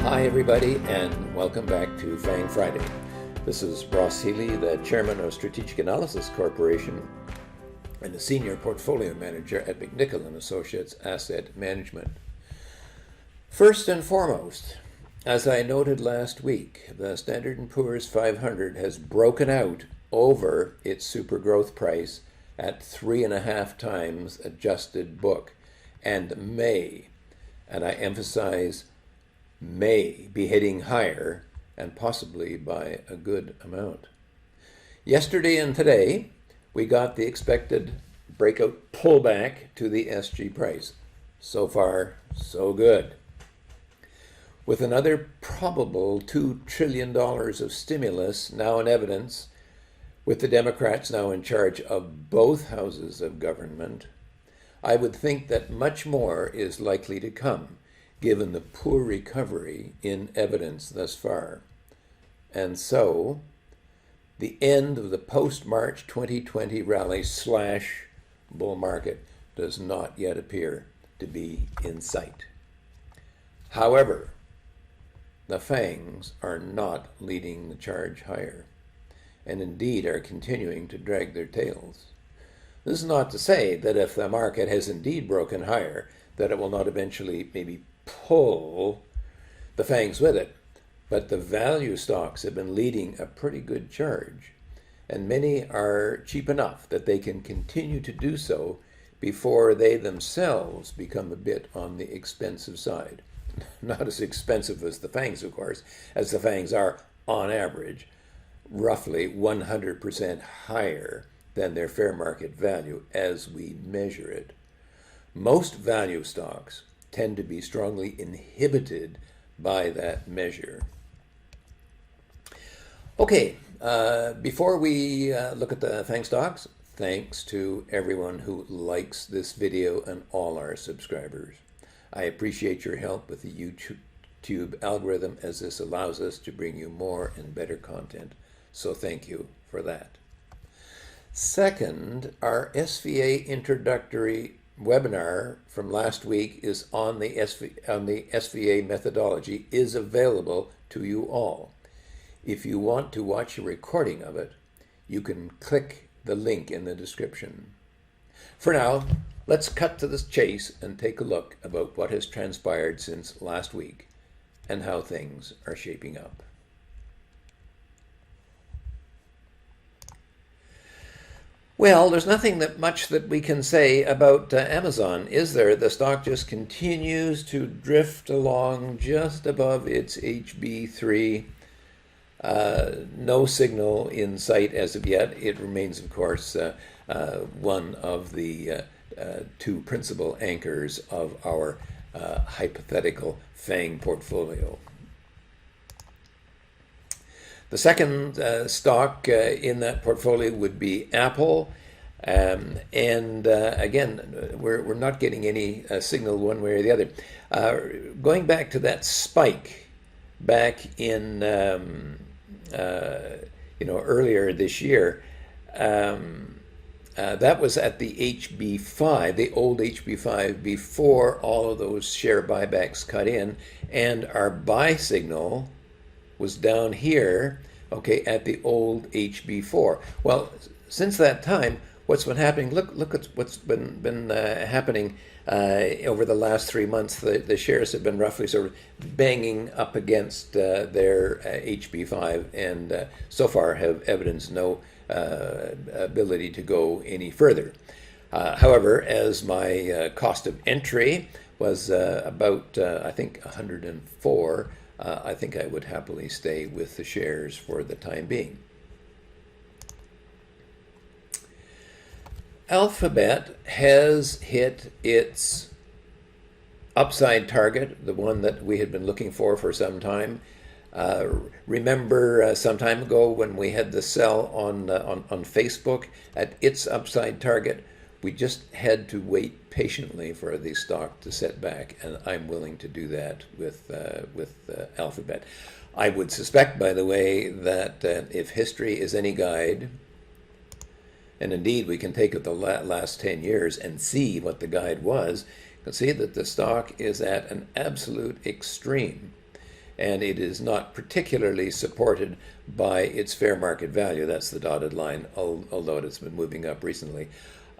Hi everybody, and welcome back to FANG Friday. This is Ross Healy, the Chairman of Strategic Analysis Corporation and the Senior Portfolio Manager at McNichol & Associates Asset Management. First and foremost, as I noted last week, the Standard & Poor's 500 has broken out over its super growth price at 3.5 times adjusted book and may, and I emphasize may, be heading higher and possibly by a good amount. Yesterday and today, we got the expected breakout pullback to the SG price. So far, so good. With another probable $2 trillion of stimulus now in evidence, with the Democrats now in charge of both houses of government, I would think that much more is likely to come, given the poor recovery in evidence thus far. And so, the end of the post-March 2020 rally / bull market does not yet appear to be in sight. However, the FANGs are not leading the charge higher, and indeed are continuing to drag their tails. This is not to say that if the market has indeed broken higher, that it will not eventually maybe pull the FANGs with it, but the value stocks have been leading a pretty good charge, and many are cheap enough that they can continue to do so before they themselves become a bit on the expensive side. Not as expensive as the FANGs, of course, as the FANGs are, on average, roughly 100% higher than their fair market value as we measure it. Most value stocks tend to be strongly inhibited by that measure. Okay, before we look at the FANG stocks, thanks to everyone who likes this video and all our subscribers. I appreciate your help with the YouTube algorithm, as this allows us to bring you more and better content, so thank you for that. Second, our SVA introductory webinar from last week is on the SVA methodology is available to you all. If you want to watch a recording of it, you can click the link in the description. For now, let's cut to the chase and take a look about what has transpired since last week and how things are shaping up. Well, there's nothing much that we can say about Amazon, is there? The stock just continues to drift along just above its HB3. No signal in sight as of yet. It remains, of course, one of the two principal anchors of our hypothetical FANG portfolio. The second stock in that portfolio would be Apple. Again, we're not getting any signal one way or the other. Going back to that spike back in, earlier this year, that was at the HB5, the old HB5, before all of those share buybacks cut in, and our buy signal was down here, okay, at the old HB4. Well, since that time, what's been happening? Look at what's been happening over the last 3 months. The shares have been roughly sort of banging up against their HB5, and so far have evidenced no ability to go any further. However, as my cost of entry was about, I think, 104, I think I would happily stay with the shares for the time being. Alphabet has hit its upside target, the one that we had been looking for some time. Remember some time ago when we had the sell on Facebook at its upside target? We just had to wait patiently for the stock to set back, and I'm willing to do that with Alphabet. I would suspect, by the way, that if history is any guide, and indeed we can take the last 10 years and see what the guide was, you can see that the stock is at an absolute extreme. and it is not particularly supported by its fair market value. That's the dotted line, although it has been moving up recently.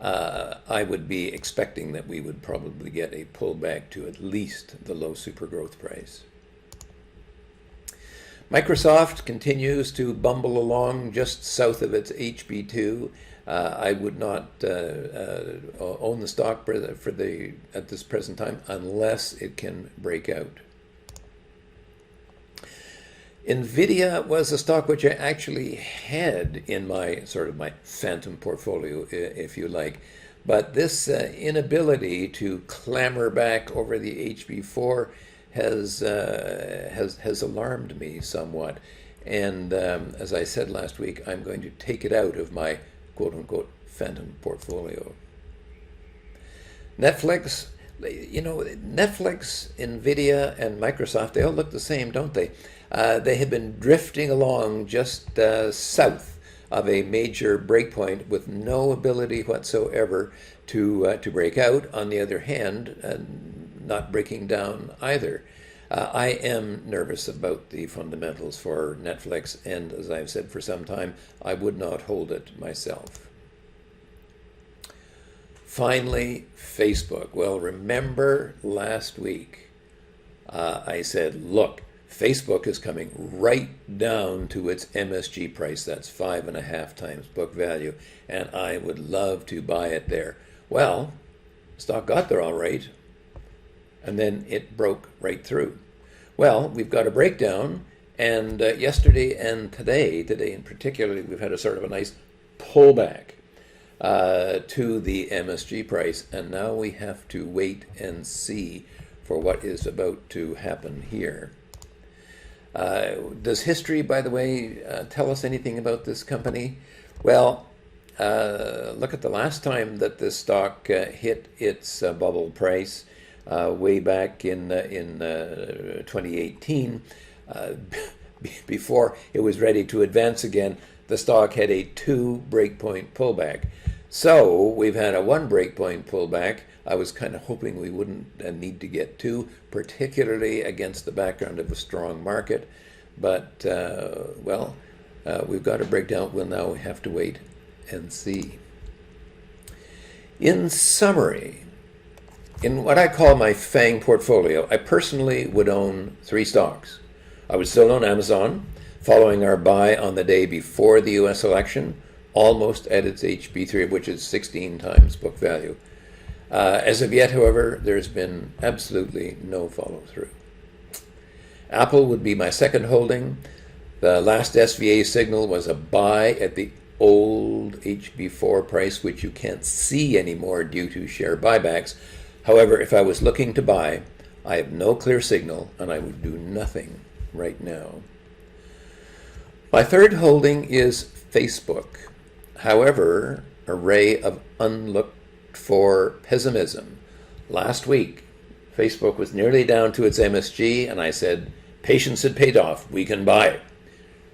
I would be expecting that we would probably get a pullback to at least the low super growth price. Microsoft continues to bumble along just south of its HB2. I would not own the stock at this present time unless it can break out. NVIDIA was a stock which I actually had in my my phantom portfolio, if you like. But this inability to clamber back over the HB4 has alarmed me somewhat. And as I said last week, I'm going to take it out of my quote-unquote phantom portfolio. Netflix, Netflix, NVIDIA, and Microsoft, they all look the same, don't they? They have been drifting along just south of a major breakpoint with no ability whatsoever to break out. On the other hand, not breaking down either. I am nervous about the fundamentals for Netflix, and as I've said for some time, I would not hold it myself. Finally, Facebook. Well, remember last week I said, look, Facebook is coming right down to its MSG price. That's 5.5 times book value, and I would love to buy it there. Well, stock got there all right, and then it broke right through. Well, we've got a breakdown, and yesterday and today in particular, we've had a sort of a nice pullback to the MSG price, and now we have to wait and see for what is about to happen here. Does history, by the way, tell us anything about this company? Well, look at the last time that this stock hit its bubble price way back in 2018. Before it was ready to advance again, the stock had a 2 breakpoint pullback. So we've had a 1 breakpoint pullback. I was kind of hoping we wouldn't need to get 2, particularly against the background of a strong market. But, we've got a breakdown. We'll now have to wait and see. In summary, in what I call my FANG portfolio, I personally would own 3 stocks. I would still own Amazon, following our buy on the day before the U.S. election, almost at its HB3, which is 16 times book value. As of yet, however, there's been absolutely no follow-through. Apple would be my second holding. The last SVA signal was a buy at the old HB4 price, which you can't see anymore due to share buybacks. However, if I was looking to buy, I have no clear signal, and I would do nothing right now. My third holding is Facebook. However, a ray of unlooked-for pessimism. Last week, Facebook was nearly down to its MSG, and I said, patience had paid off, we can buy it.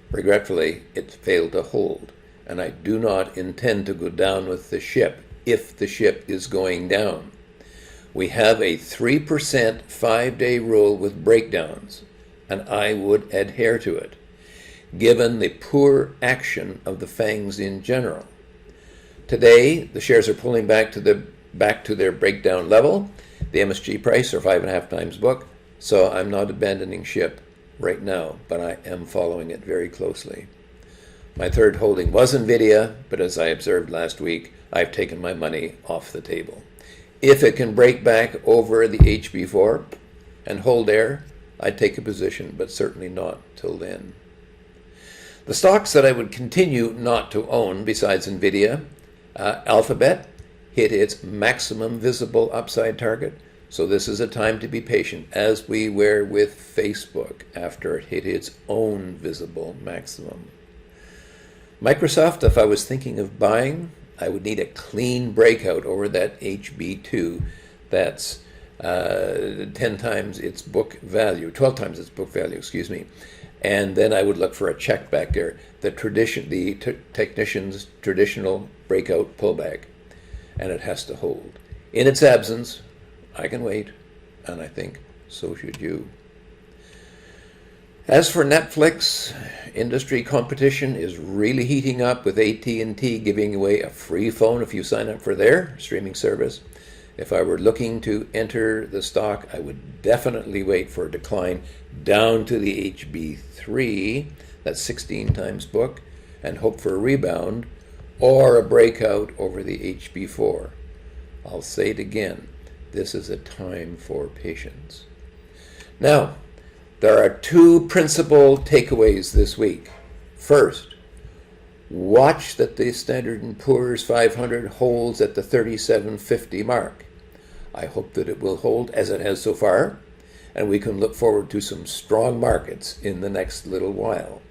Regretfully, it failed to hold, and I do not intend to go down with the ship if the ship is going down. We have a 3% 5-day rule with breakdowns, and I would adhere to it, given the poor action of the FANGs in general. Today, the shares are pulling back to their breakdown level. The MSG price are 5.5 times book, so I'm not abandoning ship right now, but I am following it very closely. My third holding was NVIDIA, but as I observed last week, I've taken my money off the table. If it can break back over the HB4 and hold there, I'd take a position, but certainly not till then. The stocks that I would continue not to own besides NVIDIA, Alphabet hit its maximum visible upside target, so this is a time to be patient, as we were with Facebook after it hit its own visible maximum. Microsoft, if I was thinking of buying, I would need a clean breakout over that HB2 that's 10 times its book value, 12 times its book value, excuse me. And then I would look for a check back there, the technician's traditional breakout pullback, and it has to hold. In its absence, I can wait, and I think so should you. As for Netflix, industry competition is really heating up with AT&T giving away a free phone if you sign up for their streaming service. If I were looking to enter the stock, I would definitely wait for a decline down to the HB3, that's 16 times book, and hope for a rebound or a breakout over the HB4. I'll say it again, this is a time for patience. Now, there are two principal takeaways this week. First, watch that the Standard & Poor's 500 holds at the 3750 mark. I hope that it will hold as it has so far, and we can look forward to some strong markets in the next little while.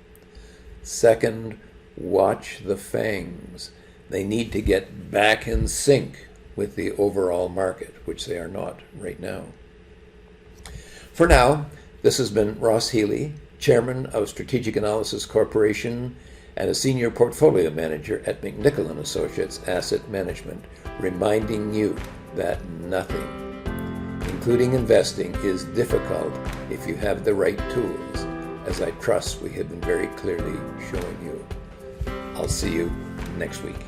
Second, watch the FANGs. They need to get back in sync with the overall market, which they are not right now. For now, this has been Ross Healy, Chairman of Strategic Analysis Corporation and a Senior Portfolio Manager at McNichol & Associates Asset Management, reminding you that nothing, including investing, is difficult if you have the right tools, as I trust we have been very clearly showing you. I'll see you next week.